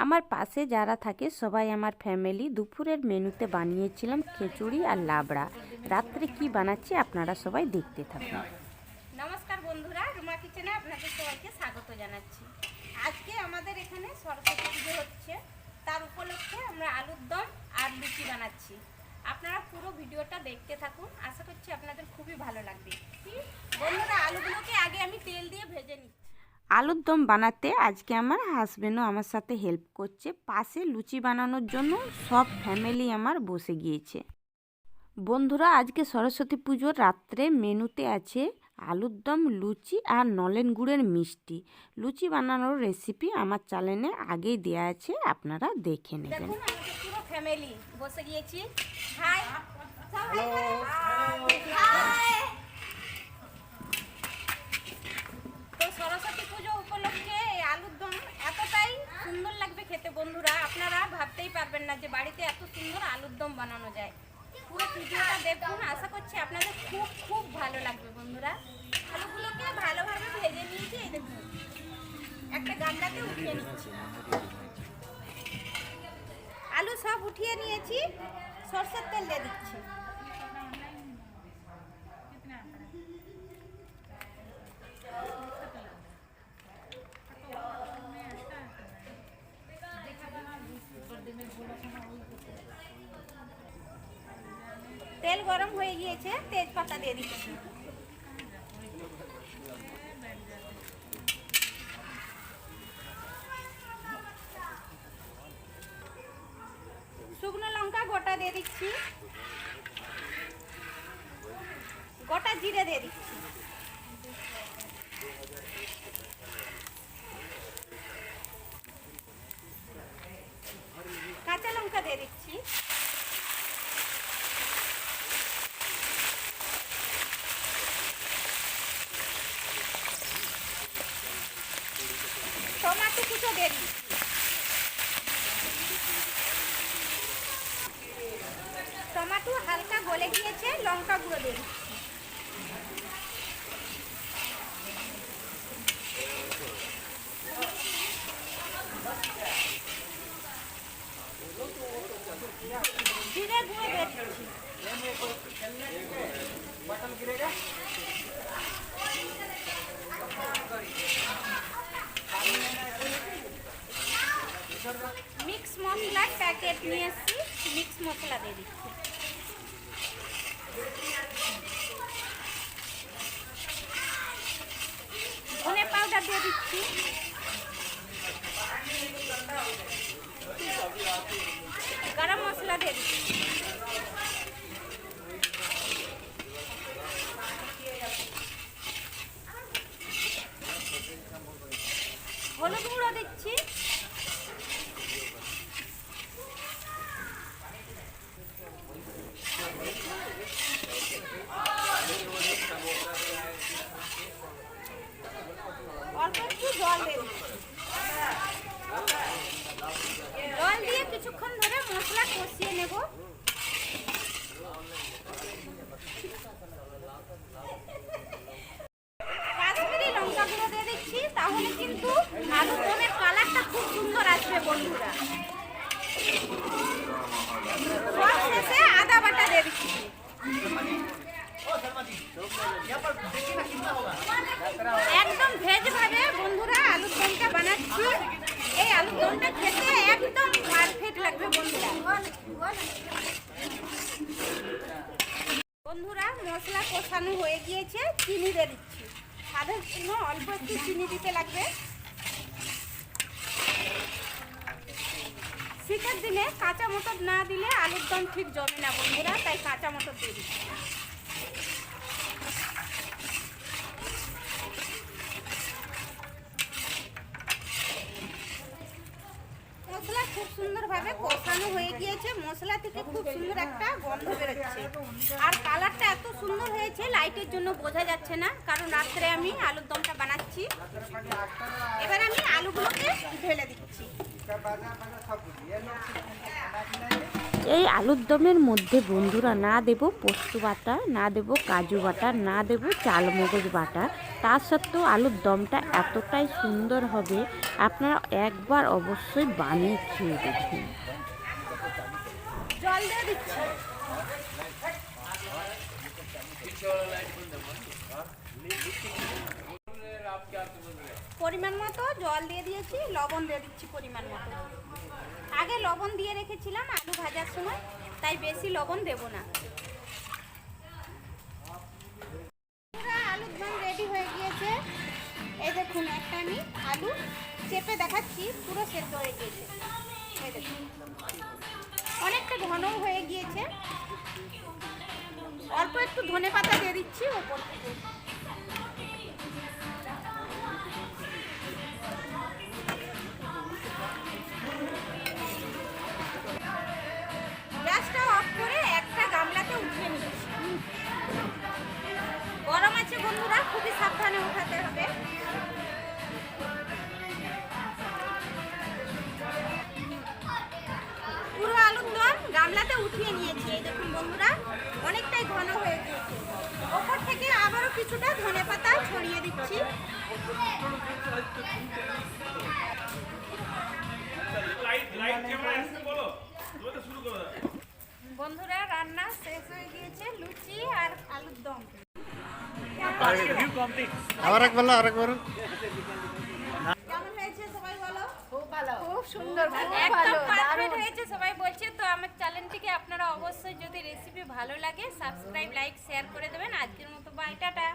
আমার পাশে যারা থাকে সবাই আমার ফ্যামিলি। দুপুরের মেনুতে বানিয়েছিলাম খিচুড়ি আর লাবড়া। রাত্রে কি বানাচ্ছি আপনারা সবাই দেখতে থাকুন। নমস্কার বন্ধুরা, রুমা কিচেনে আপনাদের সবাইকে স্বাগত জানাচ্ছি। আজকে আমাদের এখানে সরস্বতী পুজো হচ্ছে, তার উপলক্ষে আমরা আলুর দম আর লুচি বানাচ্ছি। আপনারা পুরো ভিডিওটা দেখতে থাকুন, আশা করছি আপনাদের খুবই ভালো লাগবে। বন্ধুরা, আলুগুলোকে আগে আমি তেল দিয়ে ভেজে নিচ্ছি। আলুর দম বানাতে আজকে আমার হাজবেন্ডও আমার সাথে হেল্প করছে। পাশে লুচি বানানোর জন্য সব ফ্যামিলি আমার বসে গিয়েছে। বন্ধুরা, আজকে সরস্বতী পুজোর রাত্রে মেনুতে আছে আলুর দম, লুচি আর নলেন গুড়ের মিষ্টি। লুচি বানানোর রেসিপি আমার চ্যানেলে আগেই দেওয়া আছে, আপনারা দেখে নেবেন। দেখুন, আমাদের পুরো ফ্যামিলি বসে গিয়েছি। হাই তো সরস্বতী পুজো উপলক্ষে এই আলুর দম এতটাই সুন্দর লাগবে খেতে বন্ধুরা, আপনারা ভাবতেই পারবেন না যে বাড়িতে এত সুন্দর আলুর দম বানানো যায়। পুরো ভিডিওটা দেখুন, আশা করছি আপনাদের খুব খুব ভালো লাগবে বন্ধুরা। আলুগুলোকে ভালোভাবে ভেজে নিয়েছি, এই দেখুন একটা গামলাতে উঠিয়ে নিচ্ছি। আলু সব উঠিয়ে নিয়েছি, সরষের তেল দিয়ে দিচ্ছি। তেল গরম হয়ে গিয়েছে, তেজপাতা দিয়ে দিচ্ছি। শুকনো লঙ্কা গোটা দিয়ে দিচ্ছি, গোটা জিরে দিয়ে দিচ্ছি, কাঁচা লঙ্কা দিয়ে দিচ্ছি, টমেটো কুচো দিয়ে দিচ্ছি, টমেটো হালকা গলে গিয়েছে, লঙ্কা গুঁড়ো দিয়ে দিচ্ছি, জিরে গুঁড়ো দিয়ে দিচ্ছি, মিক্স মশলার প্যাকেট নিয়ে এসেছি, মিক্স মশলা দিয়ে দিচ্ছি, ধনে পাউডার দিয়ে দিচ্ছি, গরম মশলা দিয়ে দিচ্ছি, হলুদ গুঁড়ো দিচ্ছি, অল্প একটু জল দিয়ে দিচ্ছি। জল দিয়ে কিছুক্ষণ ধরে মশলা কষিয়ে নেব। কাশ্মীরি লঙ্কা গুঁড়ো দিয়ে দিচ্ছি, তাহলে কিন্তু আলুর দমের কালারটা খুব সুন্দর আসবে বন্ধুরা। সব শেষে আদা বাটা দিয়ে দিচ্ছি। একদম ভেজ ভাবে বন্ধুরা আলুর দমটা বানাচ্ছি। এই আলুর দমটা খেতে একদম পারফেক্ট লাগবে বন্ধুরা। বন্ধুরা, মশলা কষানো হয়ে গিয়েছে, চিনি দিয়ে দিচ্ছি। স্বাদের জন্য অল্প একটু চিনি দিতে লাগবে। শীতের দিনে কাঁচা মটর না দিলে আলুর দম ঠিক জমে না বন্ধুরা, তাই কাঁচা মটর দিয়ে দিচ্ছি। মশলা খুব সুন্দরভাবে কষানো হয়ে গিয়েছে, মশলা থেকে খুব সুন্দর একটা গন্ধ বেরোচ্ছে। আর কালারটা এত সুন্দর হয়েছে, লাইটের জন্য বোঝা যাচ্ছে না, কারণ রাত্রে আমি আলুর দমটা বানাচ্ছি। এবার আমি আলুগুলোকে ঢেলে দিচ্ছি। এই আলুর দমের মধ্যে বন্ধুরা না দেব পোস্ত বাটা, না দেব কাজু বাটা, না দেব চাল মগজ বাটা, তা সত্ত্বেও আলুর দমটা এতটাই সুন্দর হবে, আপনারা একবার অবশ্যই বানিয়ে খেয়ে দেখুন। জল দিয়ে দিচ্ছি, পরিমাণ মতো জল দিয়ে দিয়েছি, লবণ দিয়ে দিচ্ছি পরিমাণ মতো। আগে লবণ দিয়ে রেখেছিলাম আলু ভাজার সময়, তাই বেশি লবণ দেব না। আলুর দম রেডি হয়ে গিয়েছে। এই দেখুন, একটা আমি আলু চেপে দেখাচ্ছি, পুরো সেদ্ধ হয়ে গিয়েছে। এই দেখুন, অনেকটা ঘনও হয়ে গিয়েছে। অল্প একটু ধনেপাতা দিয়ে দিচ্ছি ওপর থেকে। গ্যাসটা অফ করে একটা গামলাতে উঠিয়ে নিচ্ছি। গরম আছে বন্ধুরা, খুবই সাবধানে উঠাতে হবে। পুরো আলুর দম গামলাতে উঠিয়ে নিয়েছি। এই দেখুন বন্ধুরা, অনেকটাই ঘন হয়ে গিয়েছে। ওপর থেকে আবারও কিছুটা ধনেপাতা ছড়িয়ে দিচ্ছি। বন্ধুরা, রান্না শেষ হয়ে গিয়েছে। লুচি আর আলুর দম আরেকবার কেমন হয়েছে সবাই বলো? খুব সুন্দর, খুব একদম ভালো, পারফেক্ট দারুণ। হয়েছে সবাই বলছে। তো আমার চ্যানেলটিকে আপনারা অবশ্যই, যদি রেসিপি ভালো লাগে, সাবস্ক্রাইব, লাইক, শেয়ার করে দেবেন। আজকের মতো বাই, টাটা।